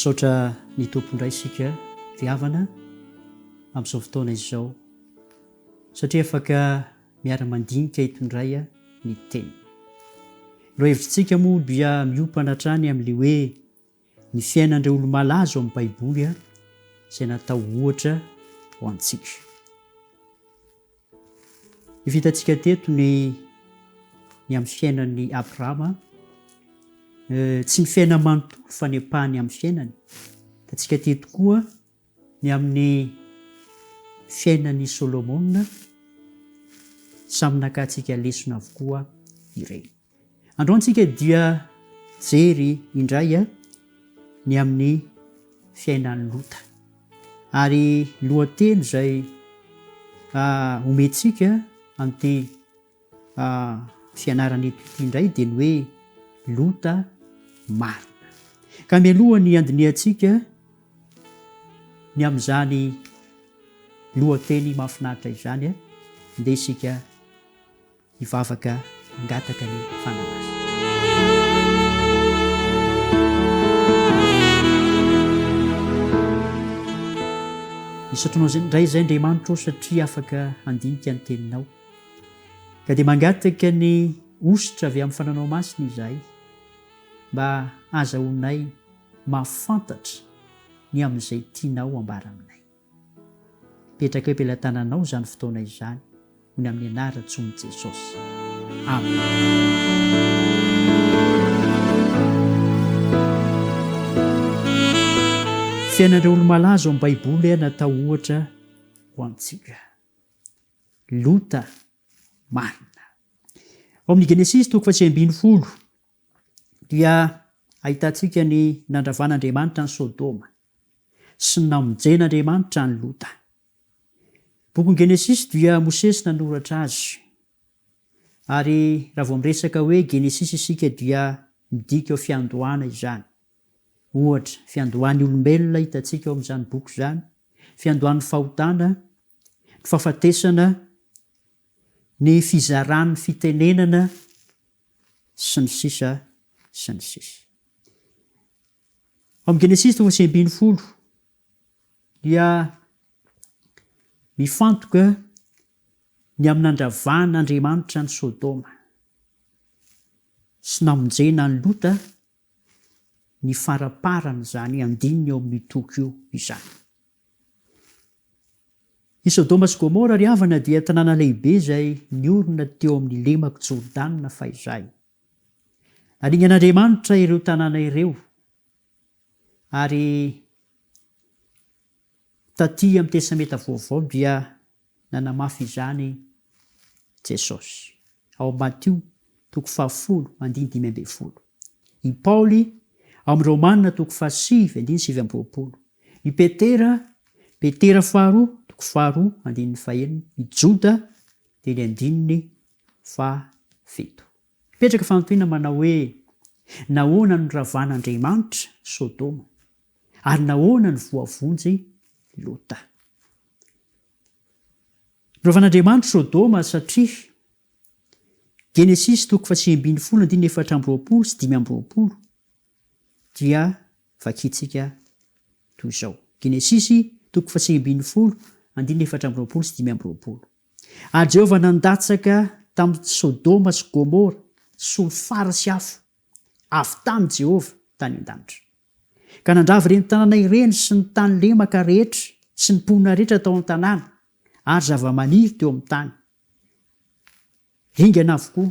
misaotra ny tompondray isika riavana amin'izao fotoana izao satria afaka miara-mandinika hitondray ny teny. Ireo hevitrintsika moa dia miompana hatrany amin'ilay hoe ny fiainan'ireo olo-malaza ao amin'ny Baiboly izay natao ohatra ho antsika. Hitantsika teto ny amin'ny fiainan'ny Abrahama, tsy ny fiaina manontolo fa ny empahany amin'ny fiainany. Hitantsika teto koa ny amin'ny fiainan'ny Solomona, samy nakatsika lesona avokoa ireny. Androantsika dia jery indray ny amin'ny fiainan'ny LOTA. Ary lohateny izay omentsika amin'ity fianarana eto ity indray dia ny hoe LOTA marina. Ka mialoha ny andiniantsika ny amin'izany lohateny mahafinaritra izany dia isika hivavaka hangataka ny fanaraza. Misaotranao indray izay Andriamanitra satria afaka handinika ny teninao. Ka dia mangataka ny ositra avy amin'ny fananao masina izahay mba azahoanay mahafantatra ny amin'izay tianao ambara aminay. Petraka eo am-pelantananao izany fotoana izany ho ny amin'ny anaran-tson'i Jesosy. Amen. Fiainan'ireo olo-malaza ao amin'ny Baiboly natao ohatra ho antsika. LOTA marina. Ao amin'ny Genesis 3:10 dia ahitantsika ny nandravan'Andriamanitra ny Sodoma sy ny namonjen'Andriamanitra ny LOTA. Bokin'ny Genesis dia Mosesy nanoratra azy. Ary raha vao miresaka hoe Genesis isika dia midika eo fiandohana izany. Ohatra, fiandohan'ny olombelona hitantsika ao amin'izany boky izany, fiandohan'ny fahotana, ny fahafatesana, ny fizaran'ny fitenenana sy ny sisa sy ny sisa. Ao amin'ny Genesis 3:10 dia mifantoka ny amin'ny nandravan'Andriamanitra ny Sodoma sy namonjena ny LOTA, ny faraparana izany andininy eo amin'ny toko izany. I Sodoma sy Gomora ry havana dia tanàna lehibe izay niorina teo amin'ny lemaka Jordana fahizay. Aringan'Andriamanitra ireo tanàna ireo ary taty amin'ny Testameta vaovao dia nanamafy izany Jesosy. Ao Matio 10:5-20. I Paoly ao amin'ny Romanina 7:7-20. I Petera 2:2-1. I Joda dia ny 7. Petraka fanontaniana manao hoe nahoana ny ravan'Andriamanitra Sodoma ary nahoana ny voavonjy LOTA. Ravan'Andriamanitra Sodoma satria Genesis 3:4-4 dia vakitsika toy izao. Genesis 3:4-4. Ary Jehovah nandatsaka tamin'ny Sodoma sy Gomora sy olo fara sy afo avy tamin'ny Jehovah tany an-danitra. Ka nandravy ireny tanàna ireny sy ny tany lemaka rehetra sy ny mponina rehetra tao amin'ny tanàna ary zava-maniry teo amin'ny tany. Ringana avokoa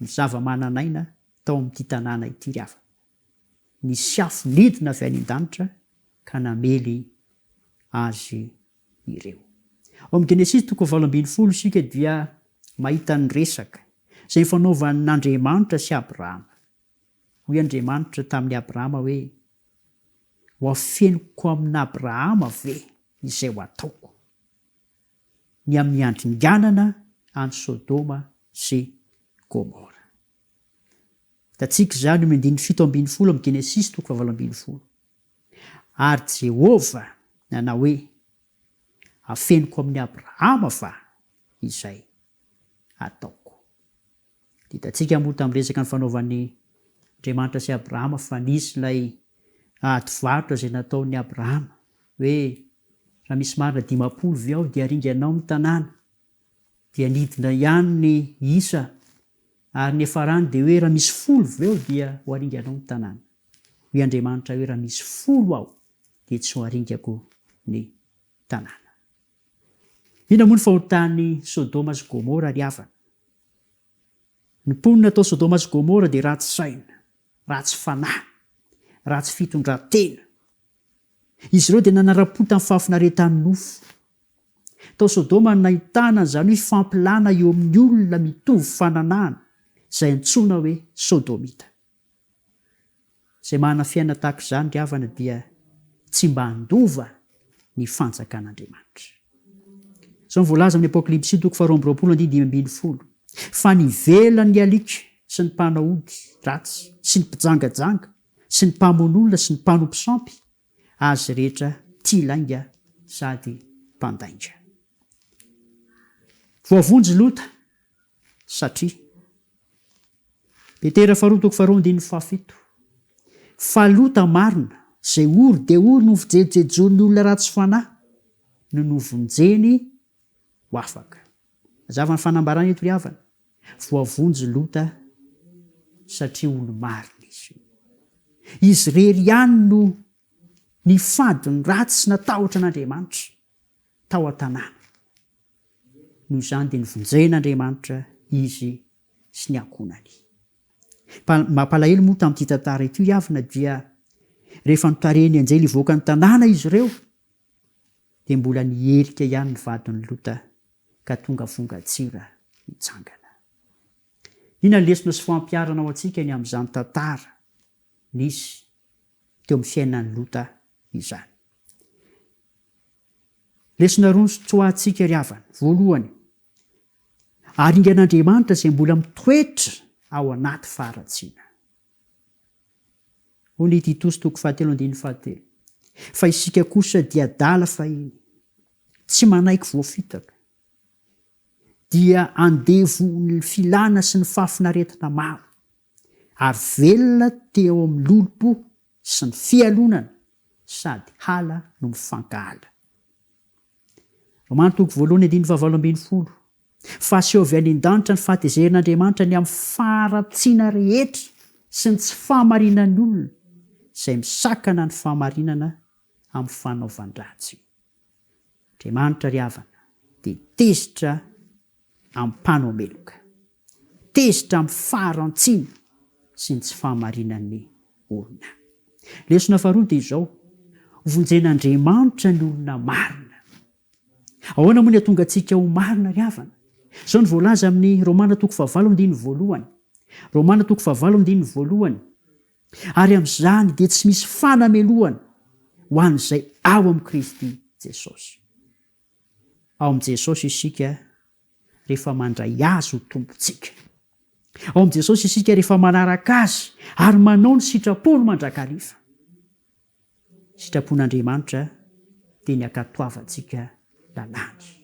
ny zava-mananaina tao amin'ity tanàna ity ry havana. Nisy afo nidina avy any an-danitra ka namely azy ireo. Ao amin'ny Genesis 8:20 isika dia mahita ny resaka izay fanaovan'Andriamanitra sy Abrahama. Hoy Andriamanitra tamin'ny Abrahama hoe ho afenoko amin'Abrahama ve izay ho ataoko ny amin'ny andringanana any Sodoma sy Gomora. Hitantsika izany amin'ny 7:20 amin'ny Genesis 8:20. Ary Jehovah nanao hoe afenoko amin'ny Abrahama fa izay ataoko. Hitantsika moa tamin'ny resaka ny fanaovan'ny Andriamanitra sy Abrahama fa nisy ilay ady varotra izay nataon'ny Abrahama hoe raha misy marina 50 ve aho dia aringanao amin'ny tanàna, dia nidina ihany ny isa ary ny efarany dia hoe raha misy 10 ve aho dia ho aringanao amin'ny tanàna. Hoy Andriamanitra hoe raha misy 10 aho dia tsy ho aringako ny tanàna. Ina moa ny fahotan'ny Sodoma sy Gomora ry havana? Ny mponina tao Sodoma sy Gomora dia ratsy saina, ratsy fanahy, ratsy fitondran-tena. Izy ireo dia nanara-pota amin'ny fahafinaretan'ny nofo. Tao Sodoma no nahitana izany hoe fampilana eo amin'ny olona mitovy fananahana izay antsoina hoe Sodomita. Izay manana fiainana tahaka izany ry havana dia tsy mba handova ny fanjakan'Andriamanitra. Izao voalaza amin'ny Apokalipsy 2:20 fa nivelan'ny alika sy ny mpanaody ratsy sy ny mpijangajanga sy ny mpamono olona sy ny mpanompo sampy azy rehetra tilainga sady mpandainga. Voavonjy lota satria Petera 2:7 fa lota marina izay ory dia ory no fijejojejon'ny olona ratsy fanahy no novonjeny ho afaka. Mazava ny fanambarana eto ry havana. Voavonjy lota satria olo marina izy. Izy rery ihany no ny fadiny ratsy sy natahotra an'Andriamanitra tao an-tanàna. Noho izany dia nivonjen'Andriamanitra izy sy ny ankonany. Mampalahelo moa tamin'ity tantara ity ry havana dia rehefa notarehiny anjely hivoaka ny tanàna izy ireo dia mbola nierika ihany ny vadin'ny lota ka tonga vongatsira mitsangana. Ina ny lesona sy fampiarana ao antsika ny amin'izany tantara nisy teo amin'ny fiainan'ny lota izany. Lesona roa ny tsoahantsika ry havana. Voalohany, aringan'Andriamanitra izay mbola mitoetra ao anaty faharatsiana. Hoy ny Titos 3:7 fa isika kosa dia adala fahiny, tsy manaiky voafitaka, dia andevo ny filana sy ny fahafinaretana maro, ary velona teo amin'ny lolopo sy ny fialonana sady hala no mifankahala. Romana 1:20 fa aseho avy any an-danitra ny fahatezerin'Andriamanitra ny amin'ny faharatsiana rehetra sy ny tsy fahamarinan'ny olona izay misakana ny fahamarinana amin'ny fanaovan-dratsy. Andriamanitra ry havana dia tezitra amin'ny mpanaomeloka, tezitra amin'ny faharantsiana sy ny tsy fahamarinan'ny olona. Lesona faharoa dia izao, vonjen'Andriamanitra ny olona marina. Ahoana moa ny atonga antsika ho marina ry havana? Izao ny voalaza amin'ny Romana 9:1. Romana 9:1. Ary amin'izany dia tsy misy fanameloana ho an'izay ao amin'ny Kristy Jesosy. Ao amin'i Jesosy isika rehefa mandray azy ho tompontsika. Ao amin'i Jesosy isika rehefa manaraka azy ary manao ny sitrapony mandrakariva. Sitrapon'Andriamanitra dia ny ankatoavantsika lalàna.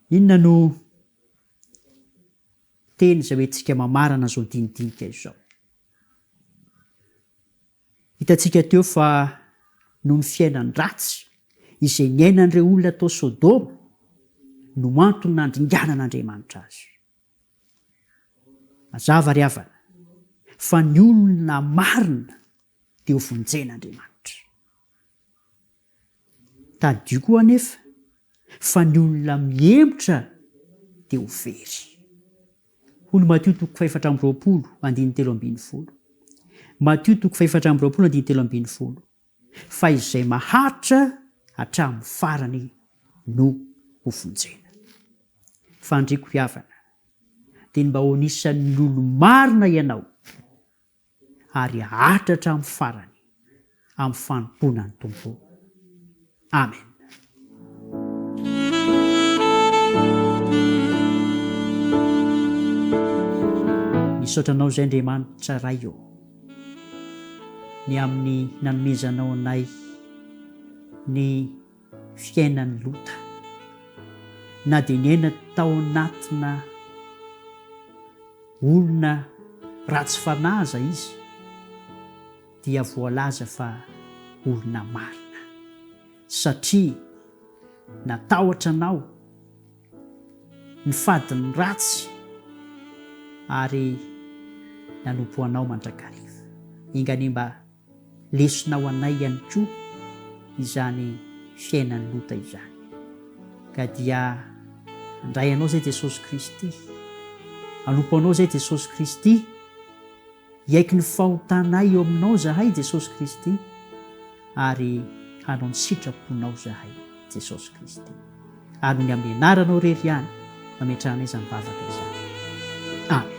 Inona no teny izay hoentsika mamarana izao dinidinika izao? Hitantsika teo fa noho ny fiainany ratsy izay niainan'ireo olona tao Sodoma no antony nandringanan'Andriamanitra azy. Mazava ry havana fa ny olona marina dia ho vonjen'Andriamanitra. Tadio koa anefa fa ny olona mihemotra dia ho very. Hoy Mateo 4:20. Mateo 4:20. Fa izay maharitra hatramin'ny farany no ho vonjena. Fandriako ry havana dia mba ho anisan'ny olo marina ianao ary haharitra hatramin'ny farany amin'ny fanomponan'ny Tompo. Amen. Misaotra anao izay Andriamanitra ray eo ny amin'ny nanomezanao anay ny fiainan'ny lota, na dia niaina tao anatina olona ratsy fanahy aza izy, dia voalaza fa olona marina satria natahotra anao ny fadiny ratsy ary nanompo anao mandrakariva. Ingany mba lesonao anay ihany koa izany fiainan'ny lota izany, ka dia andray anao zay Jesosy Kristy, anompo anao zay Jesosy Kristy, hiaiky ny fahotanay eo aminao zahay Jesosy Kristy, ary hanao ny sitraponao zahay Jesosy Kristy, ary ny amin'ny anaranao rery ihany mametrahanay izany vavaka izany. Amen.